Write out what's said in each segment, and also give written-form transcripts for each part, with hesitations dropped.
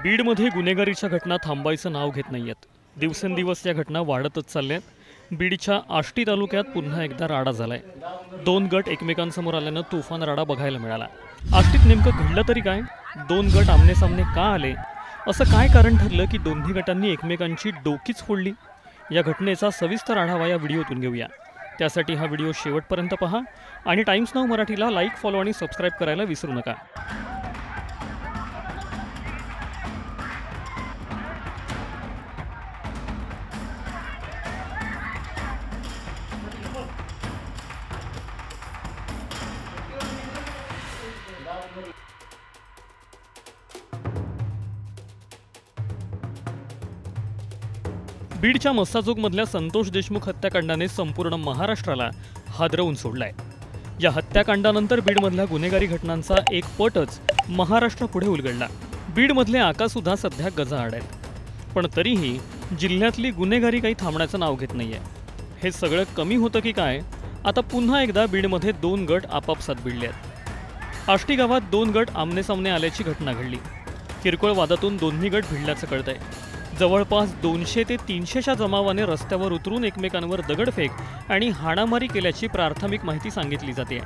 बीडमध्ये गुन्हेगारीच्या घटना थांबायचं नाव घेत नाहीयेत। दिवसेंदिवस या घटना वाढतच चालल्यात। बीडच्या आष्टी तालुक्यात पुन्हा एकदा राडा झालाय। दोन गट एकमेकांसमोर आल्यानं तुफान राडा बघायला मिळाला। आष्टीत नेमकं घडलं तरी काय? दोन गट आमने-सामने का आले? असं काय कारण ठरलं की दोन्ही गटांनी एकमेकांची डोकीच फोडली? या घटनेचा सविस्तर आढावा या व्हिडिओतून घेऊया। त्यासाठी हा व्हिडिओ शेवटपर्यंत पहा आणि टाइम्स नाऊ मराठीला लाईक, फॉलो आणि सबस्क्राईब करायला विसरू नका। बीडच्या मस्साजोगमधल्या संतोष देशमुख हत्याकांडाने संपूर्ण महाराष्ट्राला हादरवून सोडलाय। या हत्याकांडानंतर बीडमधल्या गुन्हेगारी घटनांचा एक पटच महाराष्ट्रापुढे उलगडला। बीडमधले आकासुद्धा सध्या गजाआड आहेत, पण तरीही जिल्ह्यातली गुन्हेगारी काही थांबण्याचं नाव घेत नाहीये। हे सगळं कमी होतं की काय? आता पुन्हा एकदा बीडमध्ये दोन गट आपापसात भिडले आहेत। आष्टी गावात दोन गट आमनेसामने आल्याची घटना घडली। किरकोळ वादातून दोन्ही गट भिडल्याचं कळतंय। जवळपास 200 ते 300च्या जमावाने रस्त्यावर उतरून एकमेकांवर दगडफेक आणि हाणामारी केल्याची प्राथमिक माहिती सांगितली जाते।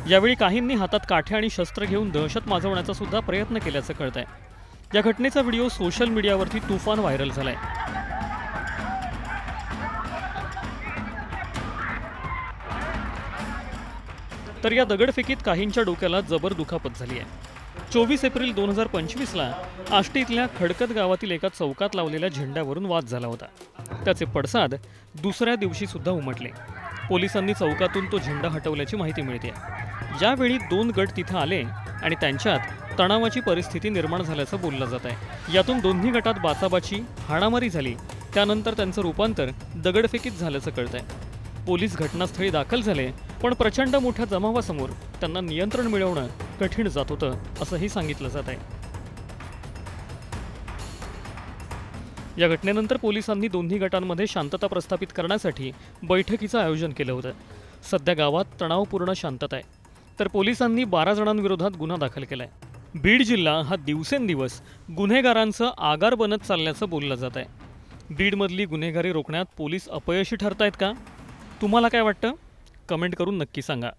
यावेळी काहींनी हातात काठ्या आणि शस्त्र घेऊन दहशत माजवण्याचा सुद्धा प्रयत्न केल्याचं कळतंय। या घटनेचा व्हिडिओ सोशल मीडियावरती तुफान व्हायरल झालाय। तर या दगडफेकीत काहींच्या डोक्याला जबर दुखापत झाली आहे। 24 एप्रिल 2025ला आष्टी इथल्या खडकत गावातील एका चौकात लावलेल्या झेंड्यावरून वाद झाला होता। त्याचे पडसाद दुसऱ्या दिवशी सुद्धा उमटले। पोलिसांनी चौकातून तो झेंडा हटवल्याची माहिती मिळते। यावेळी दोन गट तिथे आले आणि त्यांच्यात तणावाची परिस्थिती निर्माण झाल्याचं बोललं जात आहे। यातून दोन्ही गटात बाचाबाची, हाणामारी झाली। त्यानंतर त्यांचं रूपांतर दगडफेकीत झाल्याचं कळतंय। पोलीस घटनास्थळी दाखल झाले, पण प्रचंड मोठ्या जमावासमोर त्यांना नियंत्रण मिळवणं कठीण जात होतं असंही सांगितलं जात आहे। या घटनेनंतर पोलिसांनी दोन्ही गटांमध्ये शांतता प्रस्थापित करण्यासाठी बैठकीचं आयोजन केलं होतं। सध्या गावात तणावपूर्ण शांतता आहे, तर पोलिसांनी 12 जणांविरोधात गुन्हा दाखल केलाय। बीड जिल्हा हा दिवसेंदिवस गुन्हेगारांचं आगार बनत चालल्याचं बोललं जात आहे। बीडमधली गुन्हेगारी रोखण्यात पोलीस अपयशी ठरतायत का? तुम्हाला काय वाटतं? कमेंट करून नक्की सांगा।